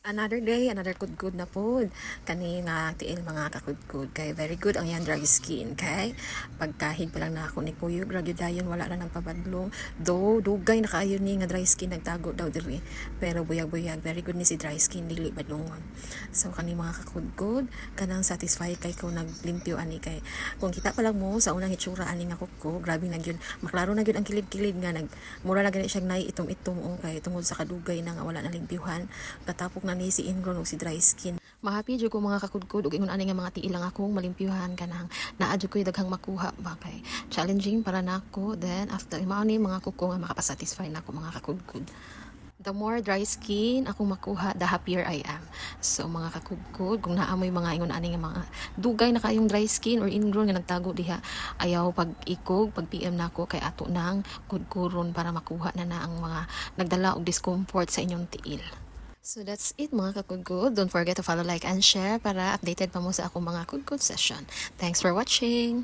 Another day, another good na food. Kani nga tiil mga kakudkud. Kay very good ang yan dry skin. Kay pagkahig pa lang na ako ni Kuyog, ragyudayon wala na nagpabadlong. Do, dugay na kaayo ni nga dry skin nagtago daw diri. Pero buyag-buyag, very good ni si dry skin, dili badlongon. So kani mga kakudkud, kanang satisfy kay ko naglimpyo ani kay. Kung kita pa lang mo sa unang hitsura ani nga kuko, grabe na gyud. Maklaro na gyud ang kilid-kilid nga mura na gani siya nay itom-itom kay tungod sa kadugay na nga wala na limpyuhan. Katapok na ni si ingrown ug si dry skin. Mahapi jud ko mga kakudkud ug ingon ani nga mga tiil lang akong malimpyuhan kanang naa jud ko daghang makuha ba kay challenging para nako. Then after mao ni mga kuko nga makapasatisfy nako mga kakudkud. The more dry skin ako makuha, the happier I am. So mga kakudkud, kung naamoy mga ingon ani nga mga dugay na kayong dry skin or ingrown nga nagtago diha, ayaw pag ikog, pag PM nako kay ato nang kudkuron para makuha na ang mga nagdala og discomfort sa inyong tiil. So that's it mga kakudkud. Don't forget to follow, like, and share para updated pa mo sa akong mga kudkud session. Thanks for watching!